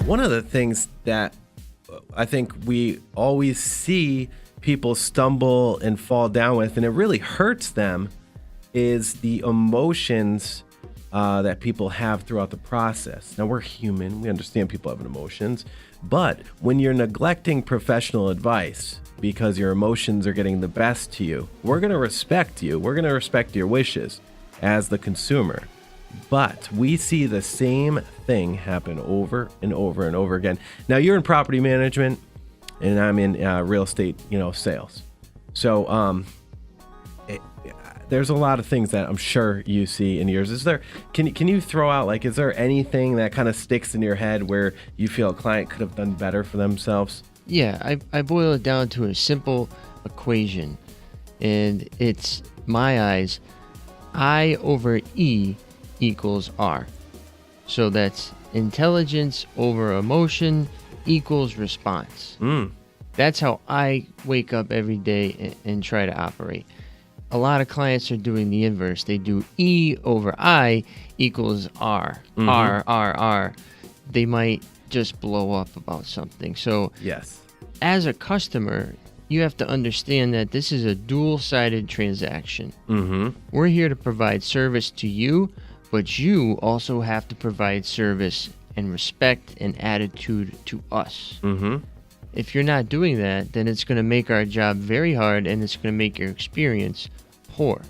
One of the things that I think we always see people stumble and fall down with, and it really hurts them, is the emotions that people have throughout the process. Now, we're human. We understand people have emotions. But when you're neglecting professional advice because your emotions are getting the best to you, we're going to respect you. We're going to respect your wishes as the consumer. But we see the same thing happen over and over and over again. Now, you're in property management, and I'm in real estate, sales. So there's a lot of things that I'm sure you see in yours. Can you throw out, is there anything that kind of sticks in your head where you feel a client could have done better for themselves? Yeah, I boil it down to a simple equation, and it's my eyes, I over E equals R. So that's intelligence over emotion equals response. That's how I wake up every day and try to operate. A lot of clients are doing the inverse. They do E over I equals R. R. They might just blow up about something. So yes, as a customer, you have to understand that this is a dual-sided transaction. We're here to provide service to you, but you also have to provide service and respect and attitude to us. If you're not doing that, then it's going to make our job very hard, and it's going to make your experience poor.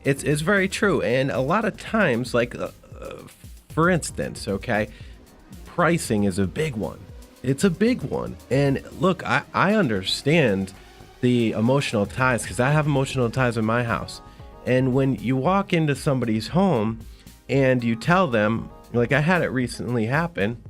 It's very true. And a lot of times, for instance, pricing is a big one. It's a big one. And look, I understand the emotional ties, because I have emotional ties in my house. And when you walk into somebody's home and you tell them, I had it recently happen,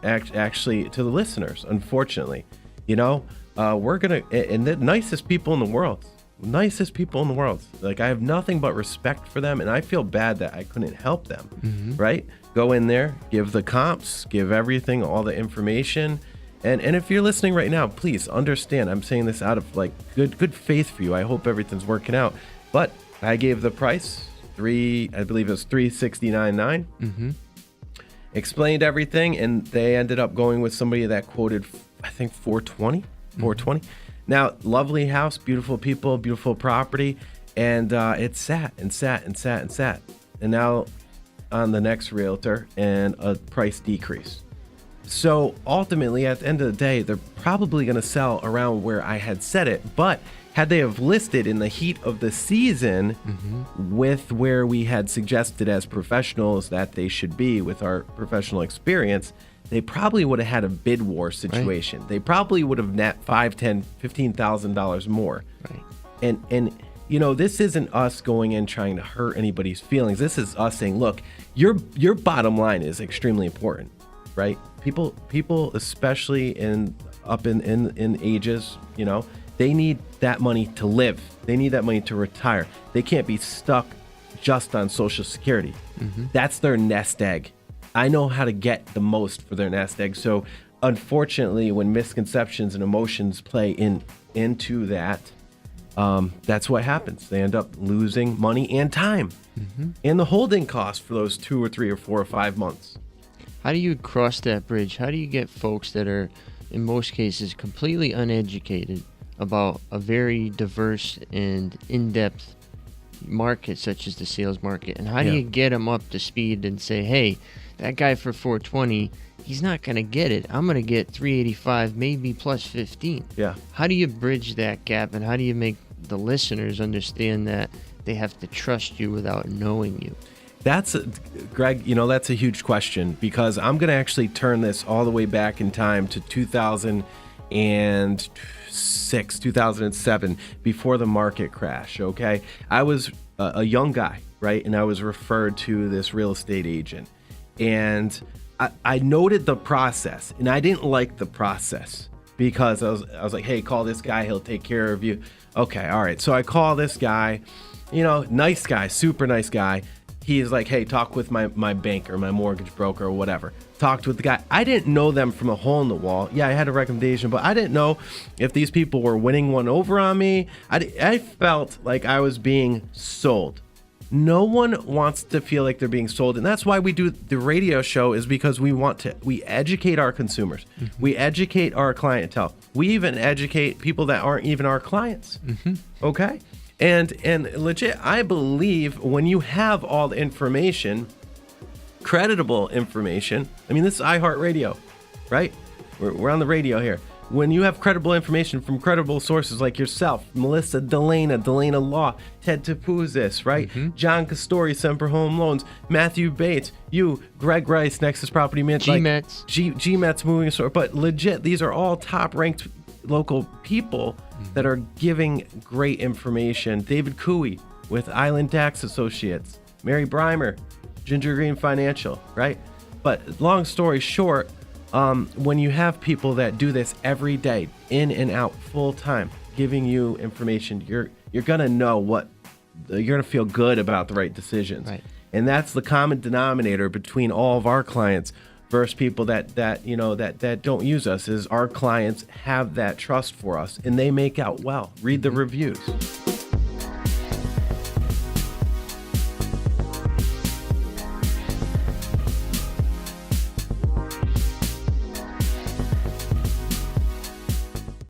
actually to the listeners, unfortunately, we're going to, and the nicest people in the world, I have nothing but respect for them, and I feel bad that I couldn't help them, right? Go in there, give the comps, give everything, all the information. And if you're listening right now, please understand, I'm saying this out of good faith for you. I hope everything's working out. But I gave the price, I believe it was $369.9. Explained everything, and they ended up going with somebody that quoted, I think, $420. Now, lovely house, beautiful people, beautiful property, and it sat. And now on the next realtor, and a price decrease. So ultimately, at the end of the day, they're probably going to sell around where I had said it. But had they have listed in the heat of the season with where we had suggested as professionals that they should be with our professional experience, they probably would have had a bid war situation. Right. They probably would have net $5,000, $10,000, $15,000 more. Right. And this isn't us going in trying to hurt anybody's feelings. This is us saying, look, your bottom line is extremely important, right? People, especially up in ages, they need that money to live. They need that money to retire. They can't be stuck just on Social Security. That's their nest egg. I know how to get the most for their nest egg. So unfortunately, when misconceptions and emotions play into that, that's what happens. They end up losing money and time and the holding cost for those 2 or 3 or 4 or 5 months. How do you cross that bridge? How do you get folks that are, in most cases, completely uneducated about a very diverse and in-depth market such as the sales market? And how do you get them up to speed and say, hey, that guy for $420, he's not going to get it. I'm going to get $385, maybe plus 15. Yeah. How do you bridge that gap, and how do you make the listeners understand that they have to trust you without knowing you? Greg, that's a huge question, because I'm going to actually turn this all the way back in time to 2006, 2007, before the market crash, okay? I was a young guy, right? And I was referred to this real estate agent. And I noted the process, and I didn't like the process, because I was like, hey, call this guy, he'll take care of you. Okay, all right. So I call this guy, nice guy, super nice guy. He's like, hey, talk with my banker, my mortgage broker, or whatever. Talked with the guy. I didn't know them from a hole in the wall. Yeah, I had a recommendation, but I didn't know if these people were winning one over on me. I felt like I was being sold. No one wants to feel like they're being sold. And that's why we do the radio show, is because we educate our consumers. We educate our clientele. We even educate people that aren't even our clients. Okay? And legit, I believe when you have all the information, creditable information, I mean, this is iHeartradio, right? We're on the radio here. When you have credible information from credible sources like yourself, Melissa Delana Law, Ted Tapuzis, right? John Castori, Semper Home Loans, Matthew Bates, you, Greg Rice, Nexus Property Management, G-Mets Moving Store. But legit, these are all top-ranked local people that are giving great information. David Cooey with Island Tax Associates, Mary Breimer, Ginger Green Financial, right? But long story short, when you have people that do this every day, in and out, full time, giving you information, you're gonna know you're gonna feel good about the right decisions. Right. And that's the common denominator between all of our clients versus people that don't use us, is our clients have that trust for us and they make out well. Read the reviews.